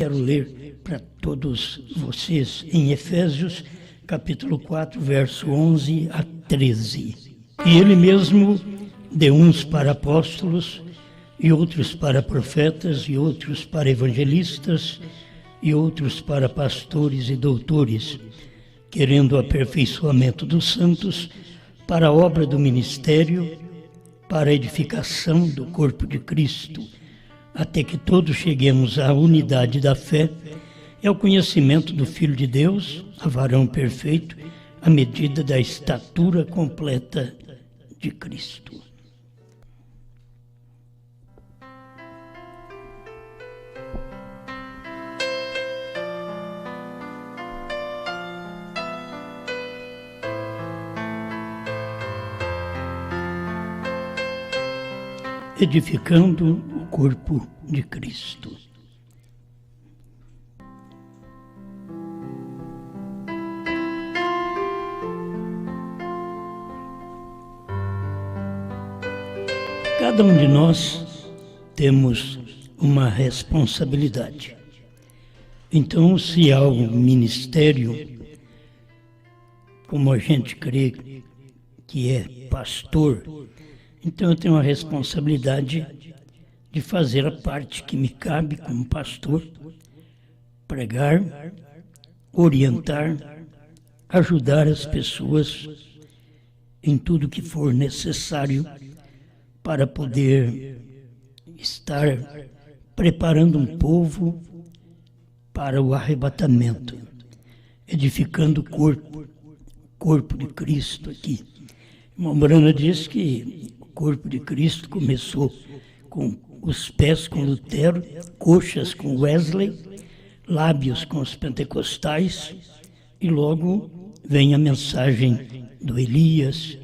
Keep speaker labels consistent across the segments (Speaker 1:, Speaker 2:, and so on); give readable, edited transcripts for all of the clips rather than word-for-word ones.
Speaker 1: Quero ler para todos vocês em Efésios, capítulo 4, verso 11 a 13. E ele mesmo deu uns para apóstolos, e outros para profetas, e outros para evangelistas, e outros para pastores e doutores, querendo o aperfeiçoamento dos santos, para a obra do ministério, para a edificação do corpo de Cristo, até que todos cheguemos à unidade da fé e ao conhecimento do Filho de Deus, a varão perfeito, à medida da estatura completa de Cristo. Edificando o corpo de Cristo. Cada um de nós temos uma responsabilidade. Então, se há um ministério, como a gente crê que é pastor, então eu tenho a responsabilidade de fazer a parte que me cabe como pastor, pregar, orientar, ajudar as pessoas em tudo que for necessário para poder estar preparando um povo para o arrebatamento, edificando o corpo de Cristo aqui. Irmão Brana diz que o corpo de Cristo começou com os pés com Lutero, coxas com Wesley, lábios com os pentecostais, e logo vem a mensagem do Elias,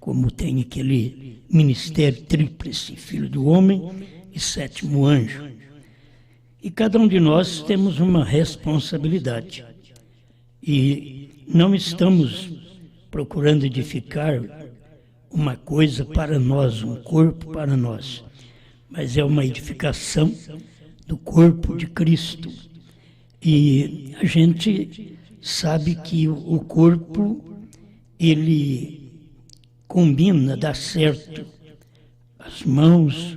Speaker 1: como tem aquele ministério tríplice, filho do homem e sétimo anjo. E cada um de nós temos uma responsabilidade. E não estamos procurando edificar uma coisa para nós, um corpo para nós, mas é uma edificação do corpo de Cristo. E a gente sabe que o corpo, ele combina, dá certo, as mãos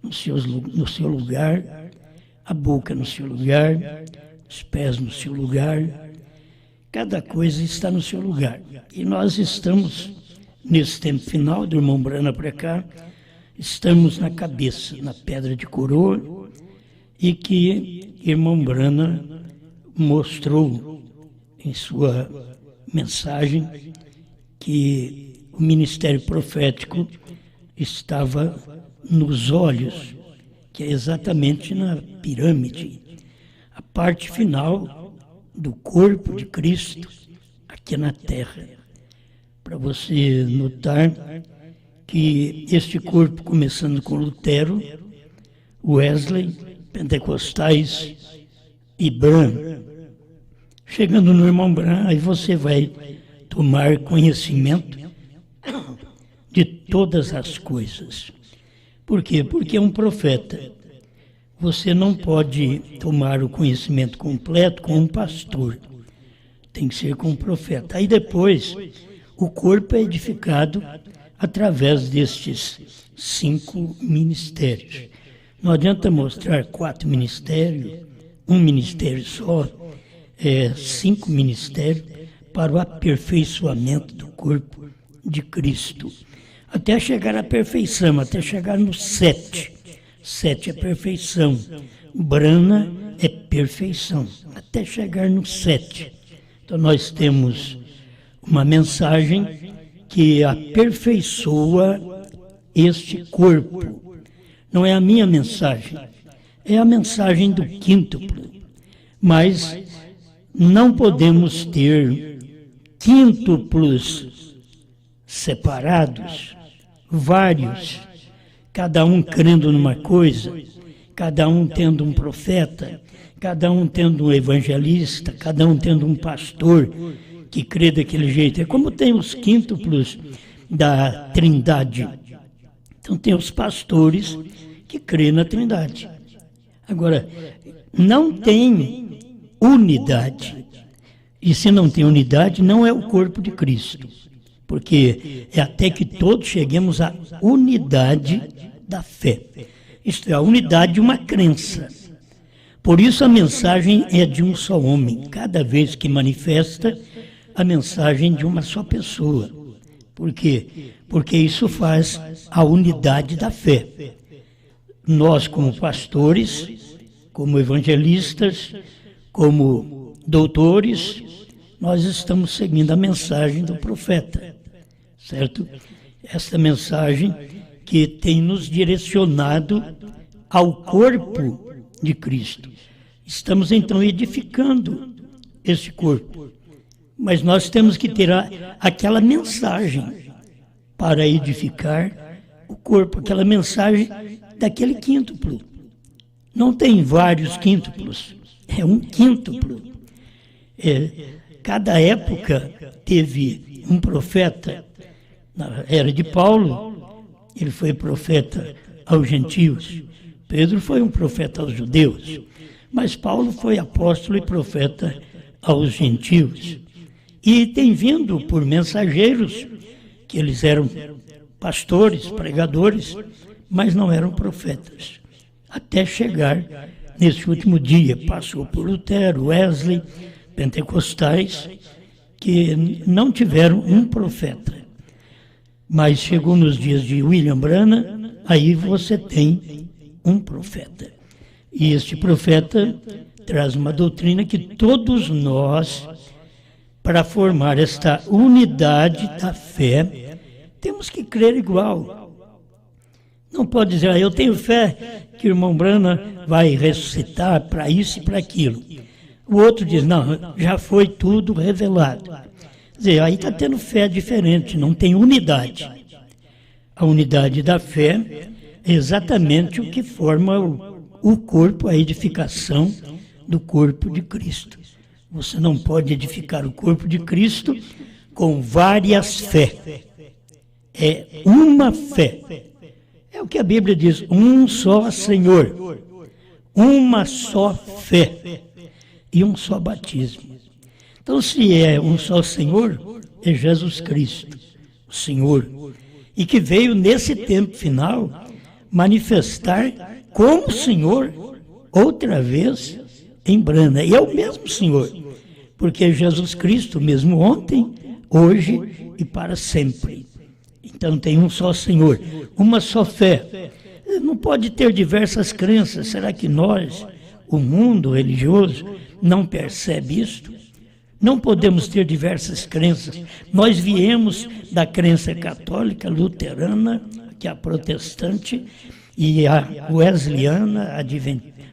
Speaker 1: no seu lugar, a boca no seu lugar, os pés no seu lugar, cada coisa está no seu lugar. E nós estamos, nesse tempo final do irmão Brana para cá, estamos na cabeça, na pedra de coroa, e que irmão Brana mostrou em sua mensagem que o ministério profético estava nos olhos, que é exatamente na pirâmide, a parte final do corpo de Cristo aqui na terra. Para você notar que este corpo, começando com Lutero, Wesley, pentecostais e Branham, chegando no irmão Branham, aí você vai tomar conhecimento de todas as coisas. Por quê? Porque é um profeta. Você não pode tomar o conhecimento completo com um pastor. Tem que ser com um profeta. Aí depois, o corpo é edificado através destes 5 ministérios. Não adianta mostrar 4 ministérios, um ministério só, 5 ministérios para o aperfeiçoamento do corpo de Cristo. Até chegar à perfeição, até chegar no 7. 7 é perfeição. Brana é perfeição, até chegar no 7. Então nós temos uma mensagem que aperfeiçoa este corpo. Não é a minha mensagem, é a mensagem do quíntuplo. Mas não podemos ter quíntuplos separados, vários, cada um crendo numa coisa, cada um tendo um profeta, cada um tendo um evangelista, cada um tendo um pastor que crê daquele jeito. É como tem os quíntuplos da Trindade. Então tem os pastores que crê na Trindade. Agora, não tem unidade. E se não tem unidade, não é o corpo de Cristo. Porque é até que todos cheguemos à unidade da fé. Isto é, a unidade de uma crença. Por isso a mensagem é de um só homem. Cada vez que manifesta a mensagem de uma só pessoa. Por quê? Porque isso faz a unidade da fé. Nós, como pastores, como evangelistas, como doutores, nós estamos seguindo a mensagem do profeta, certo? Essa mensagem que tem nos direcionado ao corpo de Cristo. Estamos então edificando esse corpo, mas nós temos que ter aquela mensagem para edificar o corpo, aquela mensagem daquele quíntuplo. Não tem vários quíntuplos, é um quíntuplo. Cada época teve um profeta. Na era de Paulo, ele foi profeta aos gentios. Pedro foi um profeta aos judeus. Mas Paulo foi apóstolo e profeta aos gentios. E tem vindo por mensageiros, que eles eram pastores, pregadores, mas não eram profetas. Até chegar nesse último dia, passou por Lutero, Wesley, pentecostais, que não tiveram um profeta. Mas chegou nos dias de William Branham, aí você tem um profeta. E este profeta traz uma doutrina que todos nós, para formar esta unidade da fé, temos que crer igual. Não pode dizer, eu tenho fé que o irmão Branham vai ressuscitar para isso e para aquilo. O outro diz, não, já foi tudo revelado. Quer dizer, aí está tendo fé diferente, não tem unidade. A unidade da fé é exatamente o que forma o corpo, a edificação do corpo de Cristo. Você não pode edificar o corpo de Cristo com várias fé. É uma fé. É o que a Bíblia diz, um só Senhor, uma só fé e um só batismo. Então, se é um só Senhor, é Jesus Cristo, o Senhor, e que veio nesse tempo final manifestar como Senhor outra vez em Branham. E é o mesmo Senhor, porque é Jesus Cristo mesmo ontem, hoje e para sempre. Então tem um só Senhor, uma só fé. Não pode ter diversas crenças. Será que nós, o mundo religioso, não percebe isto? Não podemos ter diversas crenças. Nós viemos da crença católica, luterana, que é a protestante, e a wesleyana,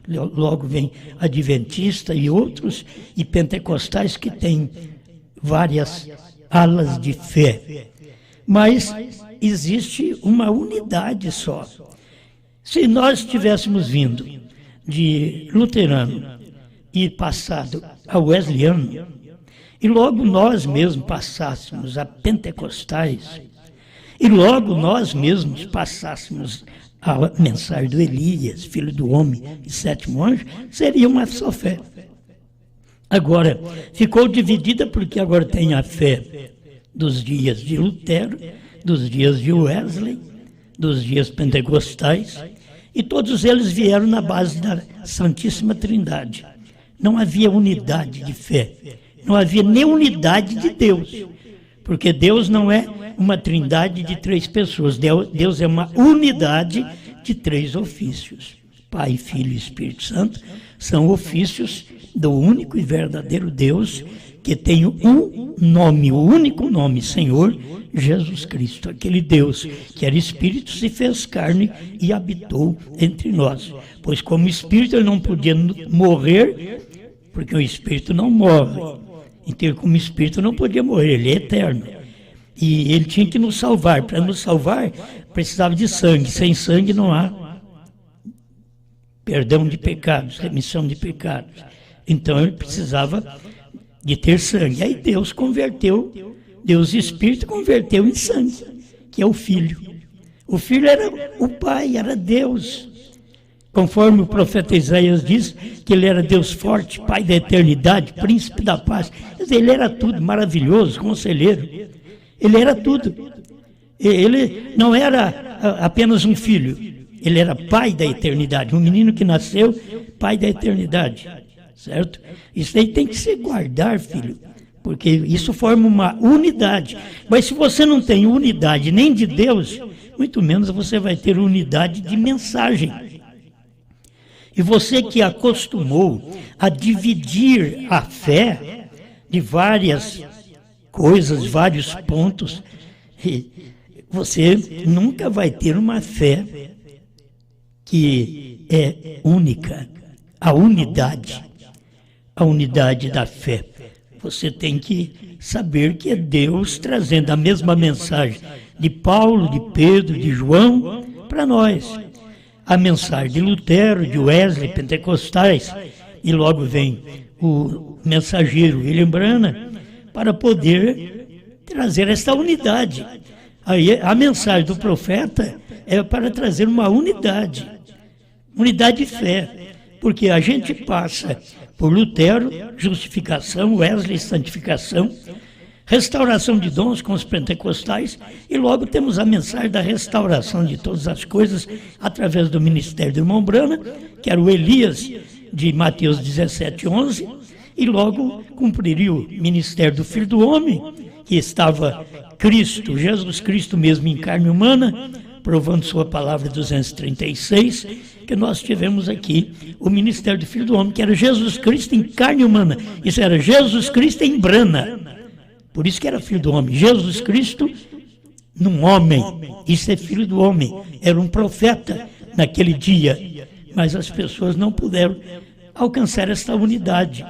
Speaker 1: logo vem adventista e outros, e pentecostais que têm várias alas de fé. Mas existe uma unidade só. Se nós tivéssemos vindo de luterano e passado a wesleyano, e logo nós mesmos passássemos a pentecostais, e logo nós mesmos passássemos a mensagem do Elias, filho do homem e sétimo anjo, seria uma só fé. Agora, ficou dividida porque agora tem a fé dos dias de Lutero, dos dias de Wesley, dos dias pentecostais, e todos eles vieram na base da Santíssima Trindade. Não havia unidade de fé, não havia nem unidade de Deus, porque Deus não é uma trindade de três pessoas, Deus é uma unidade de três ofícios. Pai, Filho e Espírito Santo são ofícios do único e verdadeiro Deus, que tem um nome, o único nome, Senhor Jesus Cristo. Aquele Deus que era Espírito se fez carne e habitou entre nós. Pois como Espírito ele não podia morrer, porque o Espírito não morre. Então como Espírito não podia morrer, ele é eterno. E ele tinha que nos salvar. Para nos salvar, precisava de sangue. Sem sangue não há perdão de pecados, remissão de pecados. Então ele precisava de ter sangue. Aí Deus converteu, Deus Espírito converteu em sangue, que é o Filho. O Filho era o Pai, era Deus. Conforme o profeta Isaías diz, que ele era Deus forte, Pai da eternidade, Príncipe da paz. Quer dizer, ele era tudo, maravilhoso, conselheiro. Ele era tudo. Ele não era apenas um filho, ele era Pai da eternidade. Um menino que nasceu, Pai da eternidade. Certo? Isso aí tem que se guardar, filho, porque isso forma uma unidade. Mas se você não tem unidade nem de Deus, muito menos você vai ter unidade de mensagem. E você que acostumou a dividir a fé de várias coisas, vários pontos, você nunca vai ter uma fé que é única. A unidade da fé. Você tem que saber que é Deus trazendo a mesma mensagem de Paulo, de Pedro, de João para nós. A mensagem de Lutero, de Wesley, pentecostais, e logo vem o mensageiro William Branham para poder trazer esta unidade. Aí, a mensagem do profeta é para trazer uma unidade de fé, porque a gente passa por Lutero, justificação, Wesley, santificação, restauração de dons com os pentecostais, e logo temos a mensagem da restauração de todas as coisas através do ministério do irmão Branham, que era o Elias de Mateus 17:11, e logo cumpriria o ministério do Filho do Homem, que estava Cristo, Jesus Cristo mesmo em carne humana, provando sua palavra 236, que nós tivemos aqui o ministério do Filho do Homem, que era Jesus Cristo em carne humana. Isso era Jesus Cristo em Brana. Por isso que era Filho do Homem. Jesus Cristo num homem. Isso é Filho do Homem. Era um profeta naquele dia. Mas as pessoas não puderam alcançar esta unidade.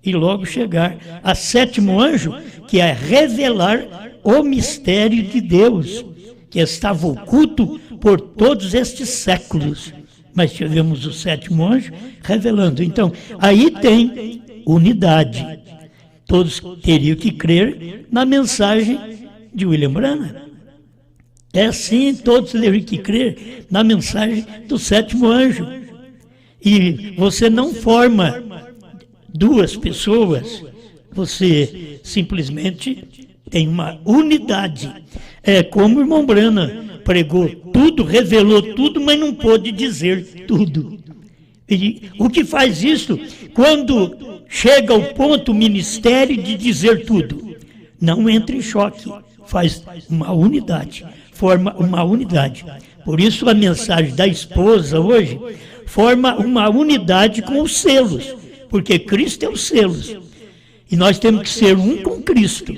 Speaker 1: E logo chegar a sétimo anjo, que é revelar o mistério de Deus, que estava oculto por todos estes séculos. Mas tivemos o sétimo anjo revelando. Então, aí tem unidade. Todos teriam que crer na mensagem de William Branham. É assim, todos teriam que crer na mensagem do sétimo anjo. E você não forma duas pessoas, você simplesmente tem uma unidade. É como o irmão Branham pregou tudo, revelou tudo, mas não pôde dizer tudo. E o que faz isso? Quando chega ao ponto o ministério de dizer tudo, não entra em choque, faz uma unidade, forma uma unidade. Por isso a mensagem da esposa hoje forma uma unidade com os selos, porque Cristo é os selos. E nós temos que ser um com Cristo.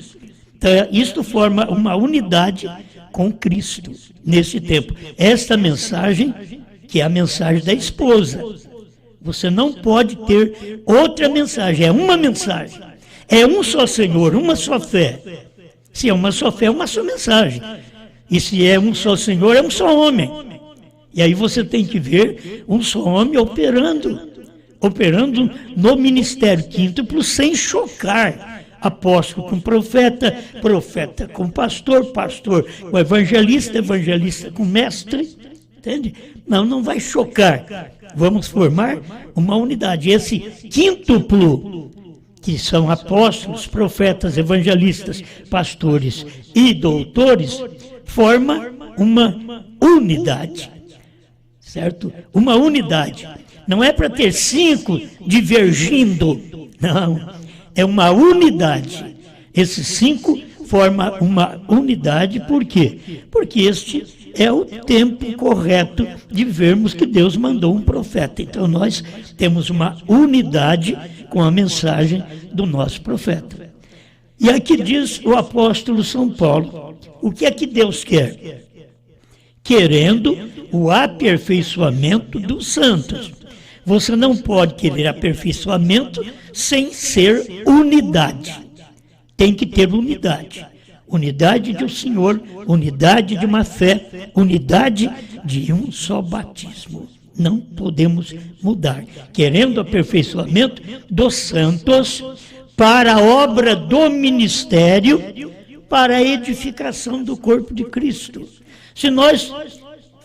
Speaker 1: Então, isto forma uma unidade com Cristo nesse tempo. Esta mensagem, que é a mensagem da esposa. Você não pode ter outra mensagem, é uma mensagem. É um só Senhor, uma só fé. Se é uma só fé, é uma só mensagem. E se é um só Senhor, é um só homem. E aí você tem que ver um só homem operando no ministério quíntuplo sem chocar. Apóstolo com profeta, profeta com pastor, pastor com evangelista, evangelista com mestre, entende? Não vai chocar. Vamos formar uma unidade. Esse quíntuplo, que são apóstolos, profetas, evangelistas, pastores e doutores, forma uma unidade, certo? Uma unidade. Não é para ter 5 divergindo, não. É uma unidade. Esses 5 formam uma unidade, por quê? Porque este é o tempo correto de vermos que Deus mandou um profeta. Então nós temos uma unidade com a mensagem do nosso profeta. E aqui diz o apóstolo São Paulo, o que é que Deus quer? Querendo o aperfeiçoamento dos santos. Você não pode querer aperfeiçoamento sem ser unidade. Tem que ter unidade. Unidade do Senhor, unidade de uma fé, unidade de um só batismo. Não podemos mudar. Querendo aperfeiçoamento dos santos para a obra do ministério, para a edificação do corpo de Cristo. Se nós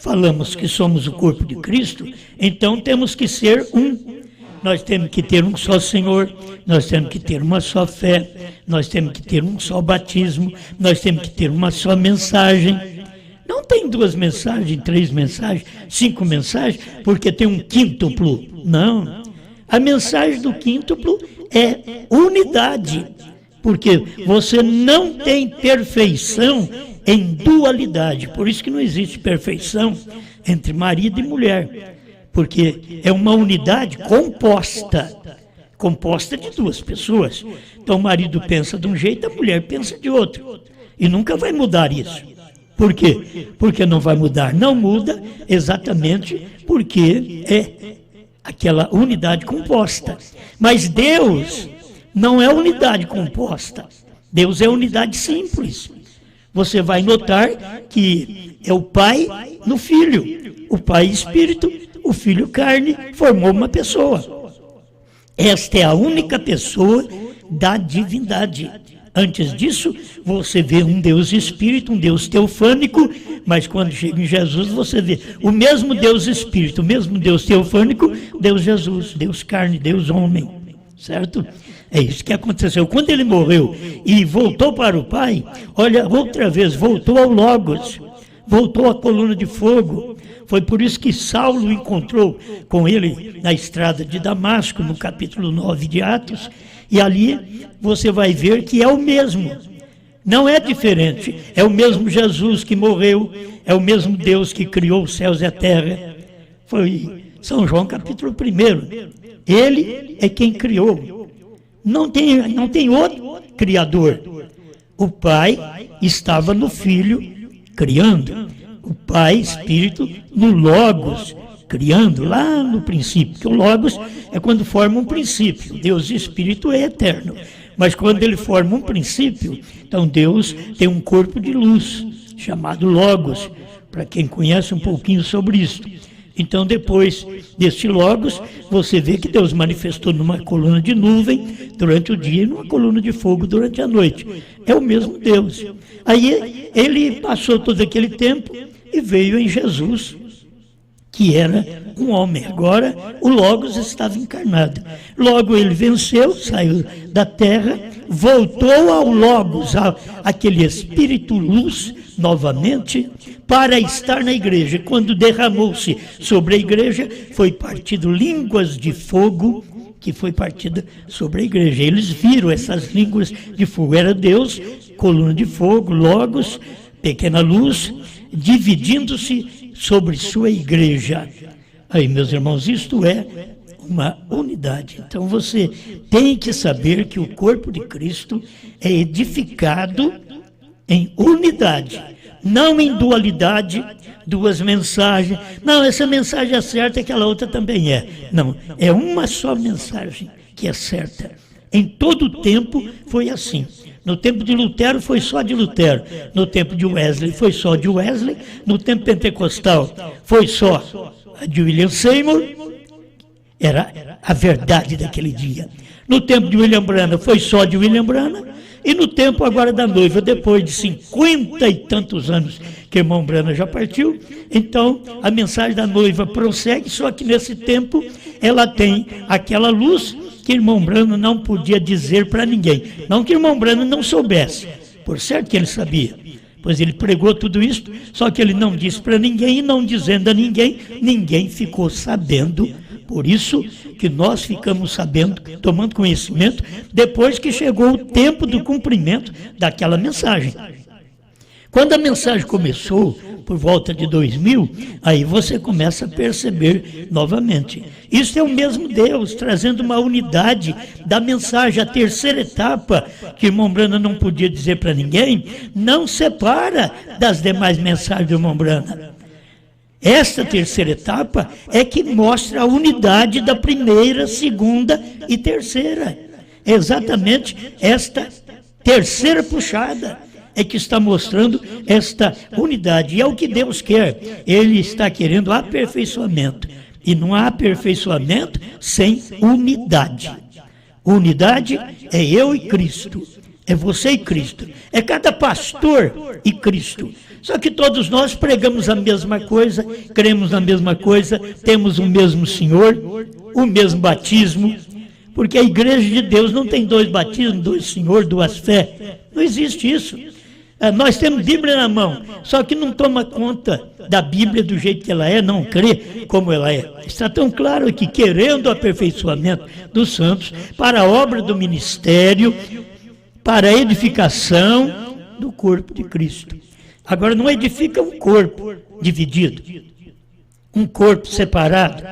Speaker 1: falamos que somos o corpo de Cristo, então temos que ser um. Nós temos que ter um só Senhor, nós temos que ter uma só fé, nós temos que ter um só batismo, nós temos que ter uma só mensagem. Não tem 2 mensagens, 3 mensagens, 5 mensagens, porque tem um quíntuplo. Não. A mensagem do quíntuplo é unidade, porque você não tem perfeição em dualidade. Por isso que não existe perfeição entre marido e mulher. Porque é uma unidade composta de 2 pessoas. Então o marido pensa de um jeito, a mulher pensa de outro. E nunca vai mudar isso. Por quê? Porque não vai mudar. Não muda exatamente porque é aquela unidade composta. Mas Deus não é unidade composta. Deus é unidade simples. Você vai notar que é o Pai no Filho. O Pai Espírito, o Filho carne, formou uma pessoa. Esta é a única pessoa da divindade. Antes disso, você vê um Deus Espírito, um Deus teofânico, mas quando chega em Jesus, você vê o mesmo Deus Espírito, o mesmo Deus teofânico, Deus Jesus, Deus carne, Deus homem, certo? É isso que aconteceu. Quando ele morreu e voltou para o Pai, olha, outra vez, voltou ao Logos, voltou à coluna de fogo. Foi por isso que Saulo encontrou com ele na estrada de Damasco, no capítulo 9 de Atos, e ali você vai ver que é o mesmo, não é diferente, é o mesmo Jesus que morreu, é o mesmo Deus que criou os céus e a terra. Foi São João capítulo 1, ele é quem criou, não tem outro criador. O Pai estava no Filho criando, o Pai Espírito no Logos, criando lá no princípio, que o Logos é quando forma um princípio, Deus Espírito é eterno, mas quando ele forma um princípio, então Deus tem um corpo de luz, chamado Logos, para quem conhece um pouquinho sobre isso. Então depois deste Logos, você vê que Deus manifestou numa coluna de nuvem durante o dia e numa coluna de fogo durante a noite. É o mesmo Deus. Aí ele passou todo aquele tempo e veio em Jesus, que era um homem. Agora o Logos estava encarnado. Logo ele venceu, saiu da terra, voltou ao Logos, aquele Espírito Luz, novamente, para estar na igreja. Quando derramou-se sobre a igreja, foi partido línguas de fogo, que foi partida sobre a igreja. Eles viram essas línguas de fogo. Era Deus, coluna de fogo, Logos, pequena luz, dividindo-se sobre sua igreja. Aí, meus irmãos, isto é uma unidade. Então você tem que saber que o corpo de Cristo é edificado em unidade, não em dualidade, 2 mensagens. Não, essa mensagem é certa, aquela outra também é. Não, é uma só mensagem que é certa. Em todo o tempo foi assim. No tempo de Lutero foi só de Lutero, no tempo de Wesley foi só de Wesley, no tempo pentecostal foi só de William Seymour, era a verdade daquele dia. No tempo de William Branham foi só de William Branham, e no tempo agora da noiva, depois de 50 e tantos anos que o irmão Branham já partiu, então a mensagem da noiva prossegue, só que nesse tempo ela tem aquela luz que o irmão Branham não podia dizer para ninguém. Não que o irmão Branham não soubesse, por certo que ele sabia, pois ele pregou tudo isso, só que ele não disse para ninguém, e não dizendo a ninguém, ninguém ficou sabendo. Por isso que nós ficamos sabendo, tomando conhecimento, depois que chegou o tempo do cumprimento daquela mensagem. Quando a mensagem começou, por volta de 2000, aí você começa a perceber novamente. Isso é o mesmo Deus, trazendo uma unidade da mensagem. A terceira etapa, que o irmão Branham não podia dizer para ninguém, não separa das demais mensagens do irmão Branham. Esta terceira etapa é que mostra a unidade da primeira, segunda e terceira. É exatamente esta terceira puxada é que está mostrando esta unidade. E é o que Deus quer. Ele está querendo aperfeiçoamento. E não há aperfeiçoamento sem unidade. Unidade é eu e Cristo. É você e Cristo. É cada pastor e Cristo. Só que todos nós pregamos a mesma coisa, cremos na mesma coisa, temos o mesmo Senhor, o mesmo batismo, porque a igreja de Deus não tem dois batismos, dois Senhor, duas fé. Não existe isso. Nós temos Bíblia na mão, só que não toma conta da Bíblia do jeito que ela é, não crê como ela é. Está tão claro que querendo o aperfeiçoamento dos santos para a obra do ministério, para a edificação do corpo de Cristo. Agora, não edifica um corpo dividido, um corpo separado,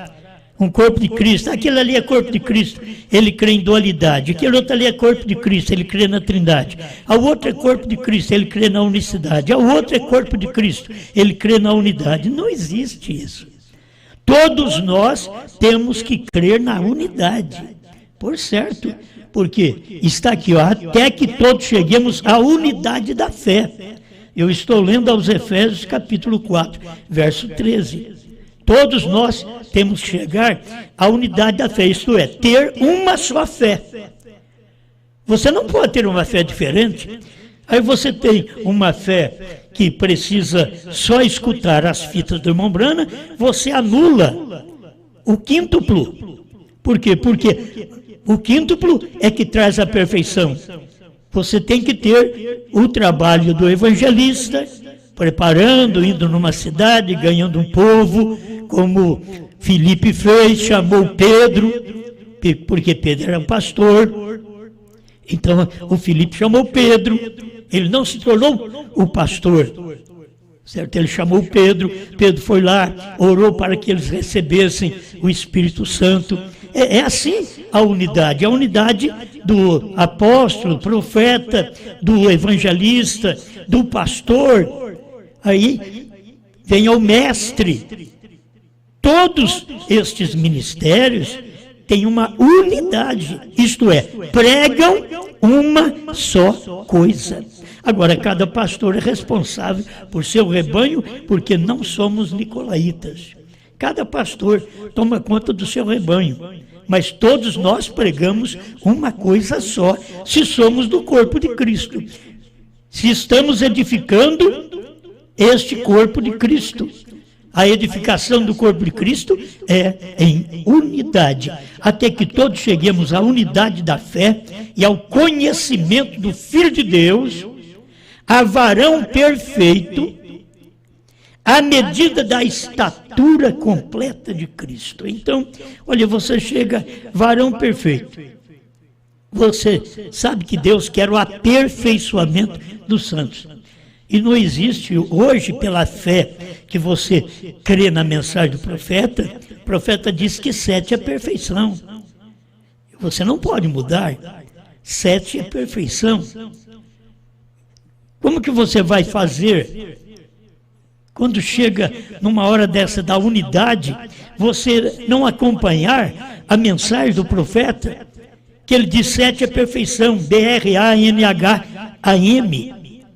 Speaker 1: um corpo de Cristo. Aquilo ali é corpo de Cristo, ele crê em dualidade. Aquele outro ali é corpo de Cristo, ele crê na trindade. A outro é corpo de Cristo, ele crê na unicidade. A outro é corpo de Cristo, ele crê na unidade. Não existe isso. Todos nós temos que crer na unidade, por certo. Porque está aqui, ó, até que todos cheguemos à unidade da fé. Eu estou lendo aos Efésios capítulo 4, verso 13. Todos nós temos que chegar à unidade da fé, isto é, ter uma só fé. Você não pode ter uma fé diferente. Aí você tem uma fé que precisa só escutar as fitas do irmão Brana, você anula o quíntuplo. Por quê? Porque o quíntuplo é que traz a perfeição. Você tem que ter o trabalho do evangelista, preparando, indo numa cidade, ganhando um povo, como Filipe fez, chamou Pedro, porque Pedro era um pastor. Então, o Filipe chamou Pedro, ele não se tornou o pastor, certo? Ele chamou Pedro, Pedro foi lá, orou para que eles recebessem o Espírito Santo. É assim a unidade do apóstolo, profeta, do evangelista, do pastor. Aí vem o mestre. Todos estes ministérios têm uma unidade, isto é, pregam uma só coisa. Agora, cada pastor é responsável por seu rebanho, porque não somos nicolaítas. Cada pastor toma conta do seu rebanho, mas todos nós pregamos uma coisa só, se somos do corpo de Cristo. Se estamos edificando este corpo de Cristo. A edificação do corpo de Cristo é em unidade, até que todos cheguemos à unidade da fé e ao conhecimento do Filho de Deus, a varão perfeito, à medida da estatura completa de Cristo. Então, olha, você chega varão perfeito. Você sabe que Deus quer o aperfeiçoamento dos santos. E não existe hoje, pela fé que você crê na mensagem do profeta, o profeta diz que 7 é perfeição. Você não pode mudar. 7 é perfeição. Como que você vai fazer quando chega numa hora dessa da unidade, você não acompanhar a mensagem do profeta, que ele diz 7 é perfeição, B-R-A-N-H-A-M.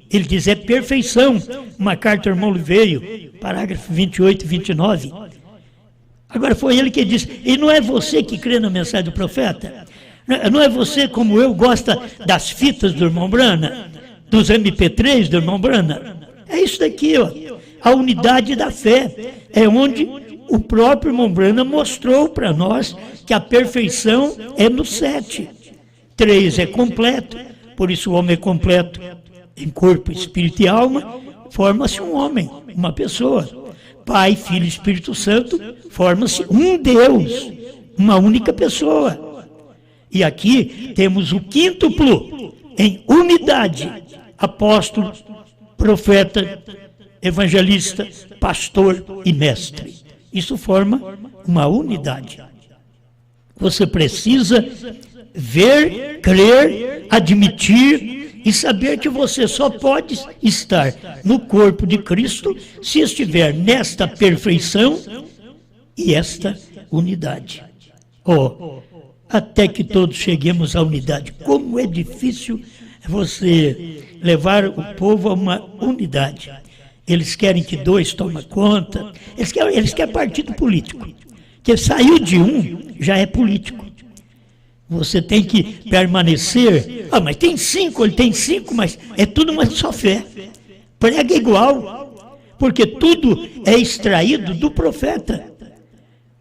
Speaker 1: Ele diz é perfeição. Uma carta ao irmão Oliveira, parágrafo 28 e 29. Agora foi ele que disse, e não é você que crê na mensagem do profeta? Não é você, como eu, gosta das fitas do irmão Brana, dos MP3 do irmão Brana? É isso daqui, ó. A unidade da fé é onde o próprio irmão Brana mostrou para nós que a perfeição é no 7. 3 é completo, por isso o homem é completo em corpo, espírito e alma, forma-se um homem, uma pessoa. Pai, Filho e Espírito Santo, forma-se um Deus, uma única pessoa. E aqui temos o quíntuplo em unidade: apóstolo, profeta, evangelista, pastor e mestre. Isso forma uma unidade. Você precisa ver, crer, admitir e saber que você só pode estar no corpo de Cristo se estiver nesta perfeição e esta unidade. Até que todos cheguemos à unidade. Como é difícil você levar o povo a uma unidade. Eles querem que 2 tomem conta. Eles querem partido político. Que saiu de um, já é político. Você tem que permanecer. Ah, mas tem 5, ele tem 5, mas é tudo uma só fé. Prega igual, porque tudo é extraído do profeta.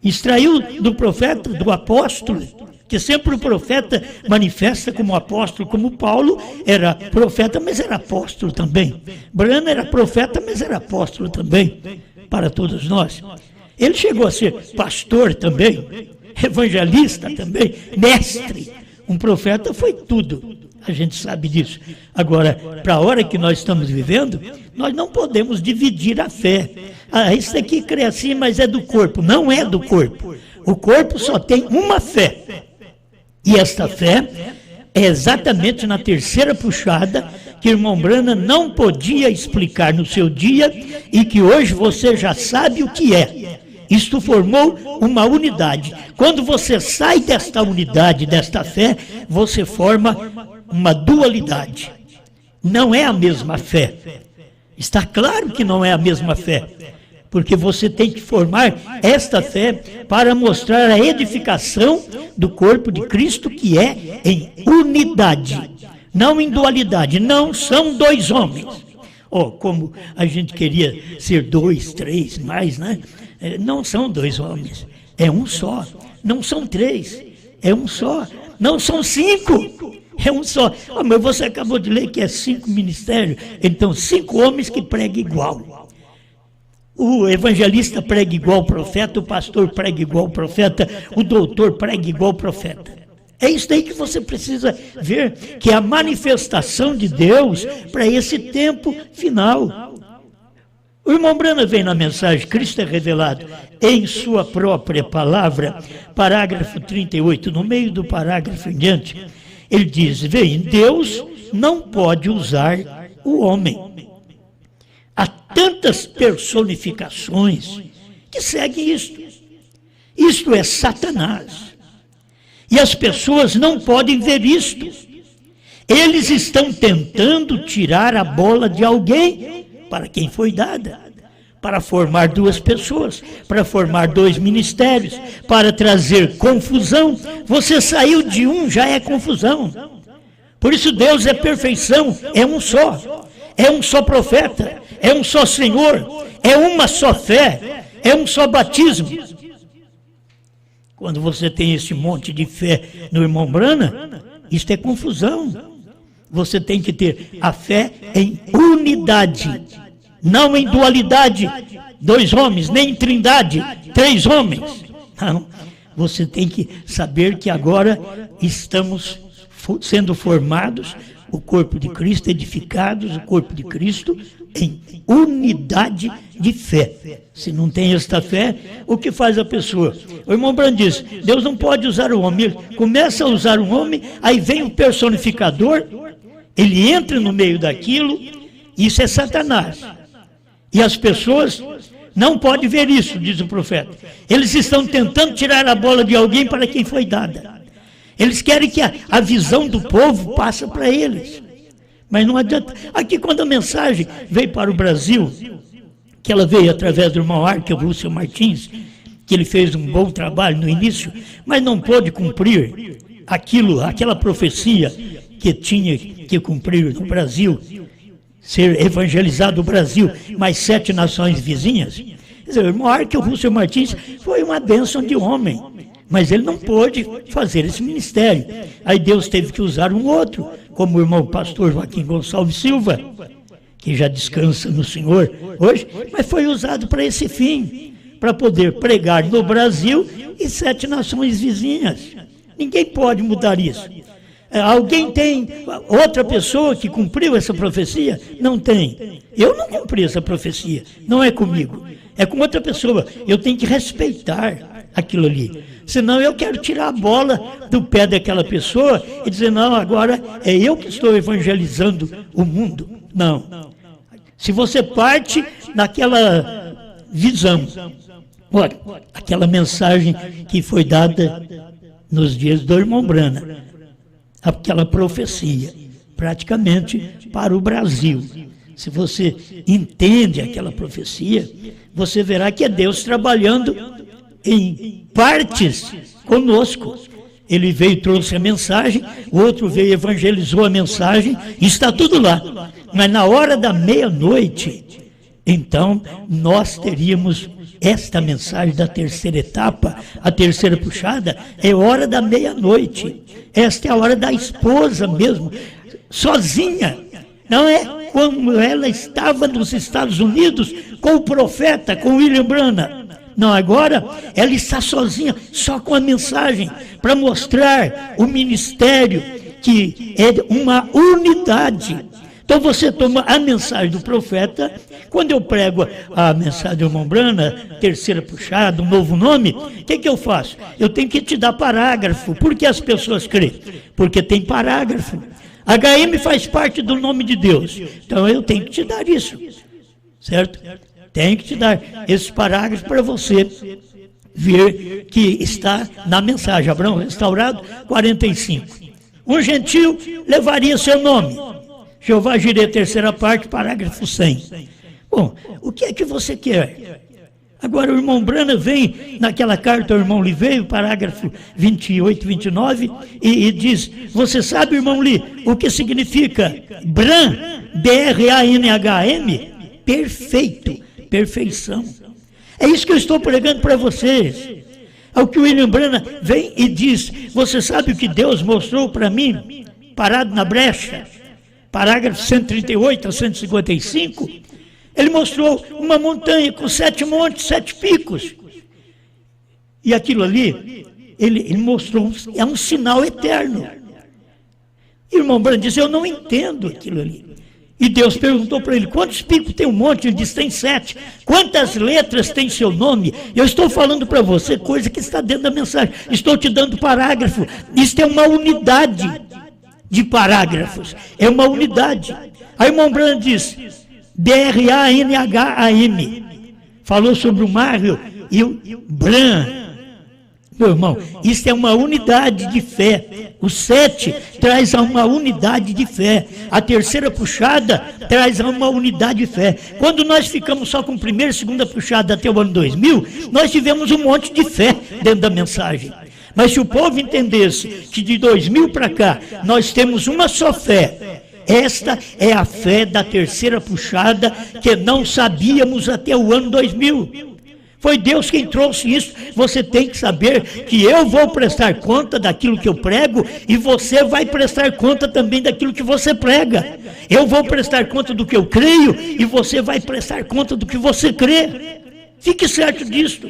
Speaker 1: Extraiu do profeta, do apóstolo, que sempre o profeta manifesta como apóstolo, como Paulo era profeta, mas era apóstolo também. Branham era profeta, mas era apóstolo também, para todos nós. Ele chegou a ser pastor também, evangelista também, mestre. Um profeta foi tudo, a gente sabe disso. Agora, para a hora que nós estamos vivendo, nós não podemos dividir a fé. Ah, isso aqui crê assim, mas é do corpo. Não é do corpo. O corpo só tem uma fé. E esta fé é exatamente na terceira puxada que o irmão Branham não podia explicar no seu dia e que hoje você já sabe o que é. Isto formou uma unidade. Quando você sai desta unidade, desta fé, você forma uma dualidade. Não é a mesma fé. Está claro que não é a mesma fé. Porque você tem que formar esta fé para mostrar a edificação do corpo de Cristo, que é em unidade, não em dualidade. Não são dois homens. Oh, como a gente queria ser 2, 3, mais, né? Não são dois homens, é um só. Não são 3, é um só. Não são 5, é um só. Oh, mas você acabou de ler que é 5 ministérios, então 5 homens que pregam igual. O evangelista prega igual o profeta, o pastor prega igual o profeta, o doutor prega igual o profeta. É isso daí que você precisa ver, que é a manifestação de Deus para esse tempo final. O irmão Branham vem na mensagem, Cristo é revelado em sua própria palavra, parágrafo 38, no meio do parágrafo em diante, ele diz, vem, Deus não pode usar o homem. Há tantas personificações que seguem isto. Isto é Satanás. E as pessoas não podem ver isto. Eles estão tentando tirar a bola de alguém para quem foi dada, para formar 2 pessoas, para formar 2 ministérios, para trazer confusão. Você saiu de um, já é confusão. Por isso Deus é perfeição, é um só profeta, é um só Senhor, é uma só fé, é um só batismo. Quando você tem esse monte de fé no irmão Branham, isto é confusão. Você tem que ter a fé em unidade, não em dualidade, 2 homens, nem em trindade, 3 homens. Não, você tem que saber que agora estamos sendo formados, o corpo de Cristo, edificados, o corpo de Cristo, em unidade de fé. Se não tem esta fé, o que faz a pessoa? O irmão Branham diz, Deus não pode usar o homem. Ele começa a usar um homem, aí vem o personificador, ele entra no meio daquilo, isso é Satanás. E as pessoas não podem ver isso, diz o profeta. Eles estão tentando tirar a bola de alguém para quem foi dada. Eles querem que a visão do povo passe para eles. Mas não adianta. Aqui, quando a mensagem veio para o Brasil, que ela veio através do irmão Arkel Russell Martins, que ele fez um bom trabalho no início, mas não pôde cumprir aquela profecia que tinha que cumprir no Brasil, ser evangelizado o Brasil, mais 7 nações vizinhas. Quer dizer, o irmão Arkel Russell Martins foi uma bênção de homem, mas ele não pôde fazer esse ministério. Aí Deus teve que usar um outro, como o irmão pastor Joaquim Gonçalves Silva, que já descansa no Senhor hoje, mas foi usado para esse fim, para poder pregar no Brasil e 7 nações vizinhas. Ninguém pode mudar isso. Alguém tem outra pessoa que cumpriu essa profecia? Não tem. Eu não cumpri essa profecia, não é comigo, é com outra pessoa. Eu tenho que respeitar aquilo ali. Senão eu quero tirar a bola do pé daquela pessoa e dizer, não, agora é eu que estou evangelizando o mundo. Não. Se você parte naquela visão, olha, aquela mensagem que foi dada nos dias do irmão Branham, aquela profecia, praticamente para o Brasil. Se você entende aquela profecia, você verá que é Deus trabalhando em partes conosco. Ele veio e trouxe a mensagem, o outro veio e evangelizou a mensagem, está tudo lá. Mas na hora da meia-noite, então nós teríamos esta mensagem da terceira etapa, a terceira puxada, é hora da meia-noite. Esta é a hora da esposa mesmo, sozinha. Não é como ela estava nos Estados Unidos com o profeta, com William Branham. Não, agora ela está sozinha, só com a mensagem, para mostrar o ministério, que é uma unidade. Então você toma a mensagem do profeta. Quando eu prego a mensagem do irmão Branham, terceira puxada, um novo nome, o que eu faço? Eu tenho que te dar parágrafo. Por que as pessoas creem? Porque tem parágrafo. HM faz parte do nome de Deus. Então eu tenho que te dar isso. Certo? Tenho que te dar esses parágrafos para você ver que está na mensagem. Abraão restaurado, 45. Um gentio levaria seu nome. Jeová Jireh, terceira parte, parágrafo 100. Bom, o que é que você quer? Agora o irmão Branham vem naquela carta ao irmão Liveio, parágrafo 28, 29, e diz, você sabe, irmão Li, o que significa Bran, B-R-A-N-H-M? Perfeito, perfeição. É isso que eu estou pregando para vocês. Ao que o William Branham vem e diz, você sabe o que Deus mostrou para mim, parado na brecha? Parágrafo 138 a 155, ele mostrou uma montanha com 7 montes, 7 picos. E aquilo ali, ele mostrou, é um sinal eterno. E o irmão Branham disse, eu não entendo aquilo ali. E Deus perguntou para ele, quantos picos tem um monte? Ele disse, tem 7. Quantas letras tem seu nome? Eu estou falando para você coisa que está dentro da mensagem. Estou te dando parágrafo. Isto é uma unidade de parágrafos, é uma unidade. Aí o irmão Branham diz, B-R-A-N-H-A-M, falou sobre o Mário e o Bran. Meu irmão, isso é uma unidade de fé. O 7 traz a uma unidade de fé. A terceira puxada traz a uma unidade de fé. Quando nós ficamos só com primeira e segunda puxada até o ano 2000, nós tivemos um monte de fé dentro da mensagem. Mas se o povo entendesse que de 2000 para cá nós temos uma só fé, esta é a fé da terceira puxada que não sabíamos até o ano 2000. Foi Deus quem trouxe isso. Você tem que saber que eu vou prestar conta daquilo que eu prego e você vai prestar conta também daquilo que você prega. Eu vou prestar conta do que eu creio e você vai prestar conta do que você crê. Fique certo disso.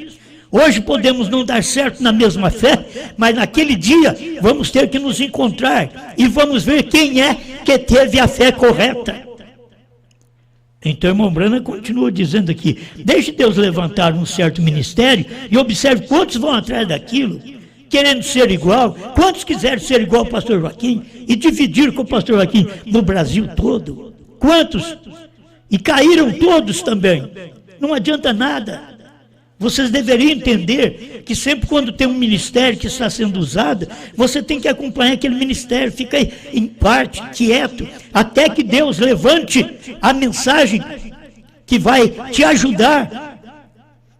Speaker 1: Hoje podemos não dar certo na mesma fé, mas naquele dia vamos ter que nos encontrar e vamos ver quem é que teve a fé correta. Então, o irmão Branham continua dizendo aqui, deixe Deus levantar um certo ministério e observe quantos vão atrás daquilo, querendo ser igual, quantos quiserem ser igual ao pastor Joaquim e dividir com o pastor Joaquim no Brasil todo. Quantos? E caíram todos também. Não adianta nada. Vocês deveriam entender que sempre quando tem um ministério que está sendo usado, você tem que acompanhar aquele ministério, fica aí em parte, quieto, até que Deus levante a mensagem que vai te ajudar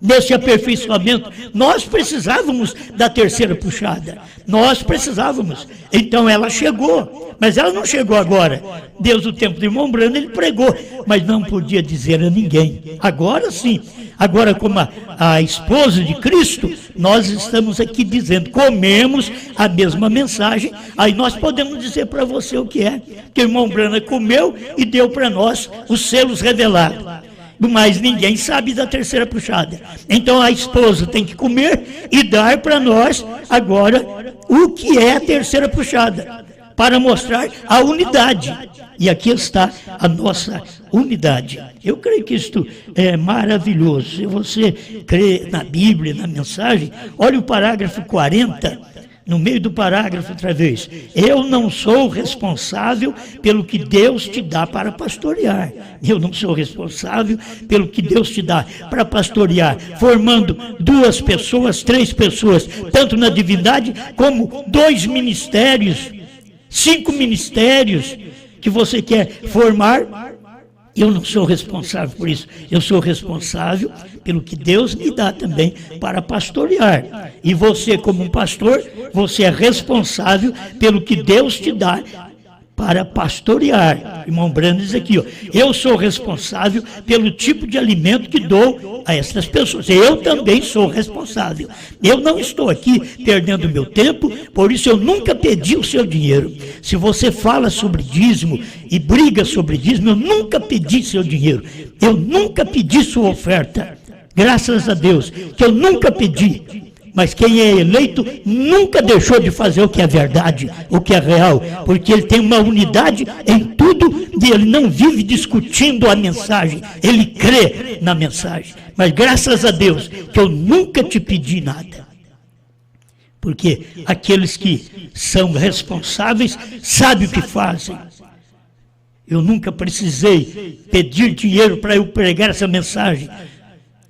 Speaker 1: nesse aperfeiçoamento. Nós precisávamos da terceira puxada, nós precisávamos. Então ela chegou, mas ela não chegou agora. Deus, no tempo do irmão Branham, ele pregou, mas não podia dizer a ninguém. Agora sim, agora como a esposa de Cristo, nós estamos aqui dizendo, comemos a mesma mensagem, aí nós podemos dizer para você o que é, que o irmão Branham comeu e deu para nós os selos revelados. Mas ninguém sabe da terceira puxada. Então a esposa tem que comer e dar para nós agora o que é a terceira puxada, para mostrar a unidade. E aqui está a nossa unidade. Eu creio que isto é maravilhoso. Se você crê na Bíblia, na mensagem, olha o parágrafo 40. No meio do parágrafo, outra vez, eu não sou responsável pelo que Deus te dá para pastorear. Eu não sou responsável pelo que Deus te dá para pastorear, formando 2 pessoas, 3 pessoas, tanto na divindade como 2 ministérios, 5 ministérios que você quer formar Eu não sou responsável por isso. Eu sou responsável pelo que Deus me dá também para pastorear. E você, como um pastor, você é responsável pelo que Deus te dá para pastorear. Irmão Brando diz aqui, ó, eu sou responsável pelo tipo de alimento que dou a essas pessoas. Eu também sou responsável. Eu não estou aqui perdendo meu tempo, por isso eu nunca pedi o seu dinheiro. Se você fala sobre dízimo e briga sobre dízimo, eu nunca pedi seu dinheiro. Eu nunca pedi sua oferta. Graças a Deus, que eu nunca pedi. Mas quem é eleito nunca deixou de fazer o que é verdade, o que é real, porque ele tem uma unidade em tudo e ele não vive discutindo a mensagem, ele crê na mensagem. Mas graças a Deus que eu nunca te pedi nada. Porque aqueles que são responsáveis sabem o que fazem. Eu nunca precisei pedir dinheiro para eu pregar essa mensagem.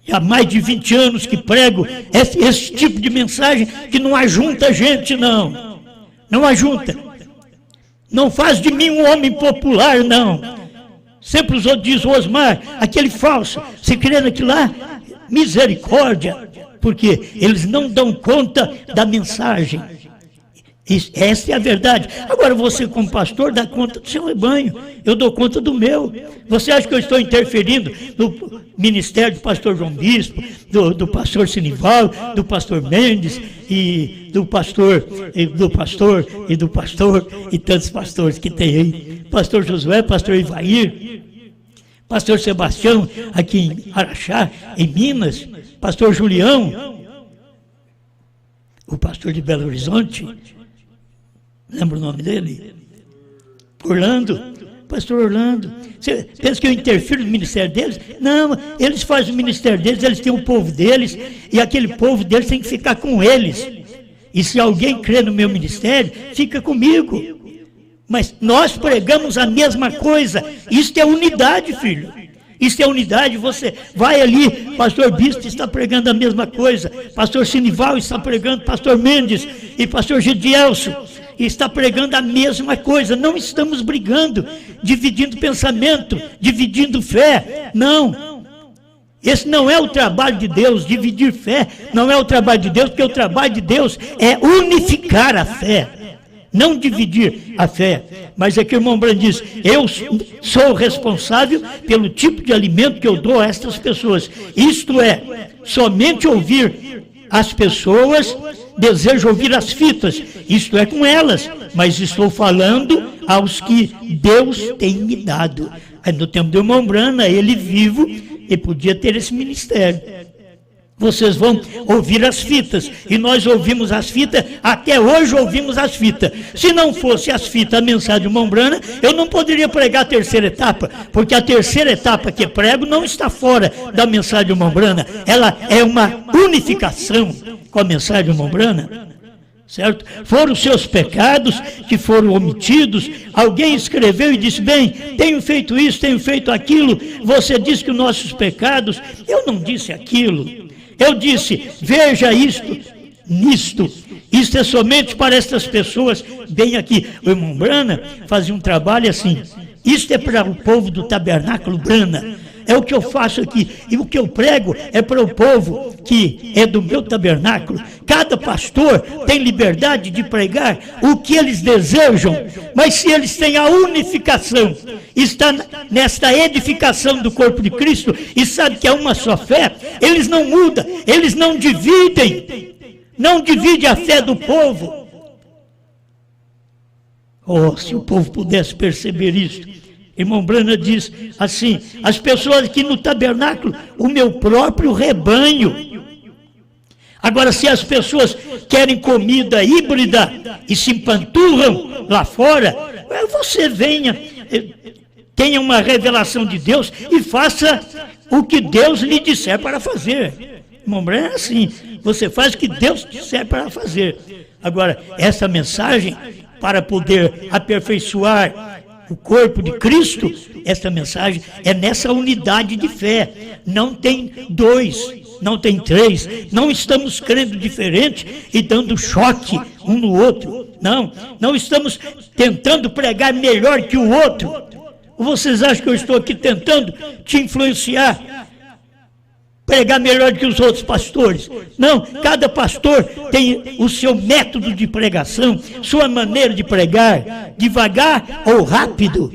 Speaker 1: Há mais de 20 anos que prego esse tipo de mensagem que não ajunta gente, não. Não ajunta. Não faz de mim um homem popular, não. Sempre os outros dizem, Osmar, aquele falso, você crê naquilo lá? Misericórdia. Porque eles não dão conta da mensagem. Essa é a verdade. Agora você, como pastor, dá conta do seu rebanho. Eu dou conta do meu. Você acha que eu estou interferindo no ministério do pastor João Bispo, do pastor Sinival, do pastor Mendes, e do pastor e tantos pastores que tem aí. Pastor Josué, pastor Ivair, pastor Sebastião, aqui em Araxá, em Minas, pastor Julião, o pastor de Belo Horizonte, lembra o nome dele? Orlando, pastor Orlando. Você pensa que eu interfiro no ministério deles? Não, eles fazem o ministério deles, eles têm o povo deles, e aquele povo deles tem que ficar com eles. E se alguém crê no meu ministério, fica comigo. Mas nós pregamos a mesma coisa. Isto é unidade, filho. Isso é unidade. Você vai ali, pastor Bispo está pregando a mesma coisa, pastor Sinival está pregando, pastor Mendes e pastor Gedielson está pregando a mesma coisa. Não estamos brigando, dividindo pensamento, dividindo fé. Não. Esse não é o trabalho de Deus, dividir fé. Não é o trabalho de Deus, porque o trabalho de Deus é unificar a fé. Não dividir a fé. Mas aqui o irmão Brando diz, eu sou responsável pelo tipo de alimento que eu dou a estas pessoas. Isto é, somente ouvir as pessoas, desejo ouvir as fitas, isto é com elas, mas estou falando aos que Deus tem me dado. Aí no tempo do irmão Brando, ele vivo e podia ter esse ministério. Vocês vão ouvir as fitas, e nós ouvimos as fitas, até hoje ouvimos as fitas. Se não fosse as fitas, a mensagem de irmão Brando, eu não poderia pregar a terceira etapa, porque a terceira etapa que prego não está fora da mensagem de irmão Brando, ela é uma unificação com a mensagem de irmão Brando, certo? Foram os seus pecados que foram omitidos, alguém escreveu e disse, bem, tenho feito isso, tenho feito aquilo, você disse que os nossos pecados, eu não disse aquilo. Eu disse, veja nisto é somente para estas pessoas, bem aqui. O irmão Brana fazia um trabalho assim, isto é para o povo do tabernáculo Brana, é o que eu faço aqui, e o que eu prego é para o povo que é do meu tabernáculo. Cada pastor tem liberdade de pregar o que eles desejam, mas se eles têm a unificação, está nesta edificação do corpo de Cristo, e sabe que é uma só fé, eles não mudam, eles não dividem a fé do povo. Oh, se o povo pudesse perceber isso. Irmão Brana diz assim, as pessoas aqui no tabernáculo, o meu próprio rebanho. Agora, se as pessoas querem comida híbrida e se empanturram lá fora, você venha, tenha uma revelação de Deus e faça o que Deus lhe disser para fazer. Irmão Brana é assim, você faz o que Deus disser para fazer. Agora, essa mensagem, para poder aperfeiçoar o corpo de Cristo, essa mensagem é nessa unidade de fé. Não tem dois, não tem três, não estamos crendo diferente e dando choque um no outro. Não estamos tentando pregar melhor que o outro, Ou vocês acham que eu estou aqui tentando te influenciar, pregar melhor que os outros pastores? Não, cada pastor tem o seu método de pregação, sua maneira de pregar, devagar ou rápido.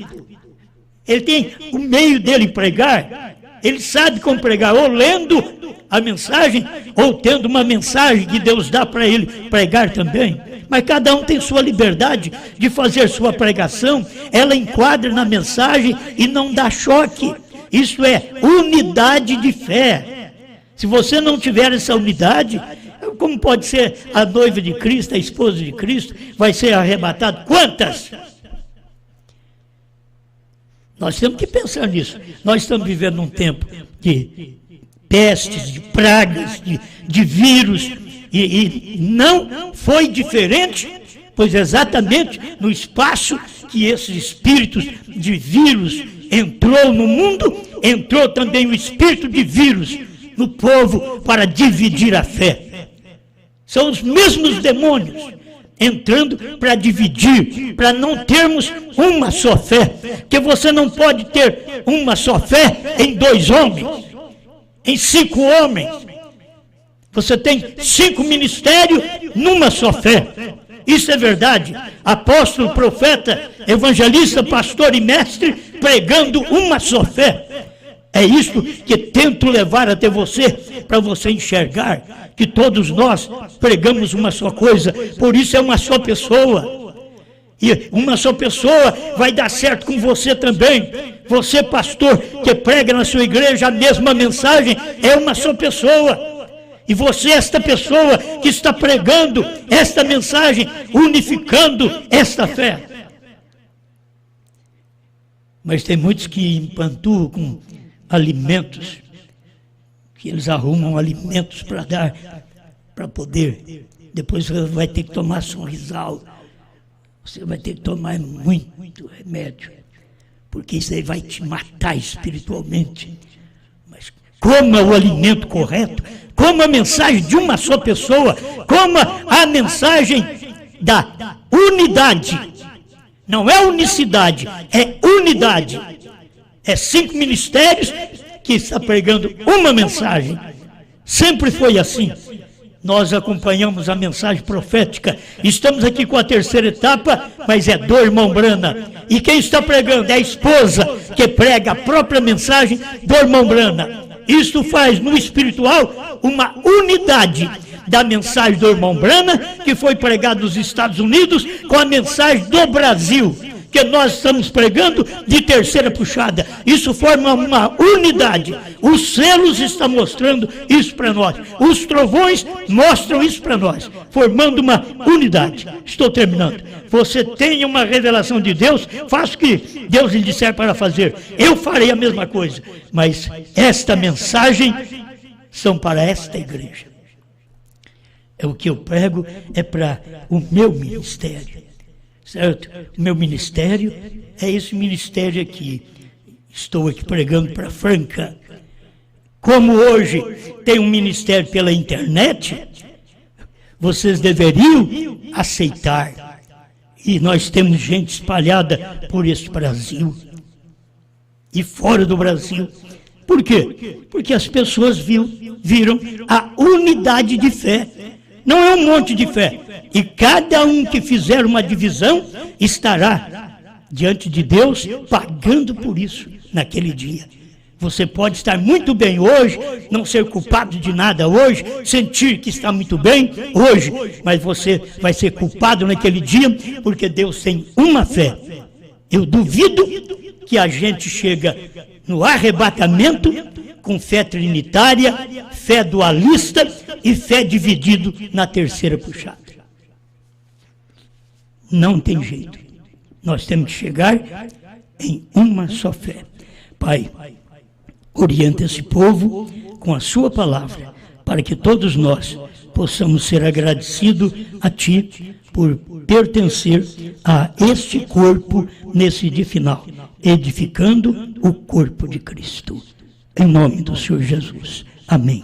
Speaker 1: Ele tem o meio dele pregar, ele sabe como pregar, ou lendo a mensagem, ou tendo uma mensagem que Deus dá para ele pregar também. Mas cada um tem sua liberdade de fazer sua pregação, ela enquadra na mensagem e não dá choque. Isso é unidade de fé. Se você não tiver essa unidade, como pode ser a noiva de Cristo, a esposa de Cristo, vai ser arrebatado? Quantas? Nós temos que pensar nisso. Nós estamos vivendo um tempo de pestes, de pragas, de vírus, e não foi diferente, pois exatamente no espaço que esses espíritos de vírus entrou no mundo, entrou também o espírito de vírus no povo para dividir a fé. São os mesmos demônios entrando para dividir, para não termos uma só fé, porque você não pode ter uma só fé em 2 homens, em 5 homens. Você tem 5 ministérios numa só fé. Isso é verdade. Apóstolo, profeta, evangelista, pastor e mestre pregando uma só fé. É isso que tento levar até você, para você enxergar que todos nós pregamos uma só coisa. Por isso é uma só pessoa. E uma só pessoa vai dar certo com você também. Você, pastor, que prega na sua igreja a mesma mensagem, é uma só pessoa. E você, esta pessoa que está pregando esta mensagem, unificando esta fé. Mas tem muitos que empanturram com alimentos, que eles arrumam alimentos para dar, para poder. Depois você vai ter que tomar Sonrisal. Você vai ter que tomar muito remédio, porque isso aí vai te matar espiritualmente. Mas coma o alimento correto, coma a mensagem de uma só pessoa, coma a mensagem da unidade. Não é unicidade, é unidade. É 5 ministérios que está pregando uma mensagem. Sempre foi assim. Nós acompanhamos a mensagem profética. Estamos aqui com a 3ª etapa, mas é do irmão Brana. E quem está pregando é a esposa que prega a própria mensagem do irmão Brana. Isso faz no espiritual uma unidade da mensagem do irmão Brana, que foi pregada nos Estados Unidos, com a mensagem do Brasil, que nós estamos pregando de 3ª puxada. Isso forma uma unidade. Os selos estão mostrando isso para nós. Os trovões mostram isso para nós, formando uma unidade. Estou terminando. Você tem uma revelação de Deus, faça o que Deus lhe disser para fazer. Eu farei a mesma coisa. Mas esta mensagem são para esta igreja. É o que eu prego, é para o meu ministério. Certo? O meu ministério é esse ministério aqui. Estou aqui pregando para Franca. Como hoje tem um ministério pela internet, vocês deveriam aceitar. E nós temos gente espalhada por esse Brasil e fora do Brasil. Por quê? Porque as pessoas viram a unidade de fé. Não é um monte de fé. E cada um que fizer uma divisão estará diante de Deus pagando por isso naquele dia. Você pode estar muito bem hoje, não ser culpado de nada hoje, sentir que está muito bem hoje, mas você vai ser culpado naquele dia, porque Deus tem uma fé. Eu duvido que a gente chega no arrebatamento com fé trinitária, fé dualista e fé dividido na 3ª puxada. Não tem jeito. Nós temos que chegar em uma só fé. Pai, orienta esse povo com a sua palavra, para que todos nós possamos ser agradecidos a Ti por pertencer a este corpo nesse dia final, edificando o corpo de Cristo. Em nome do Senhor Jesus. Amém.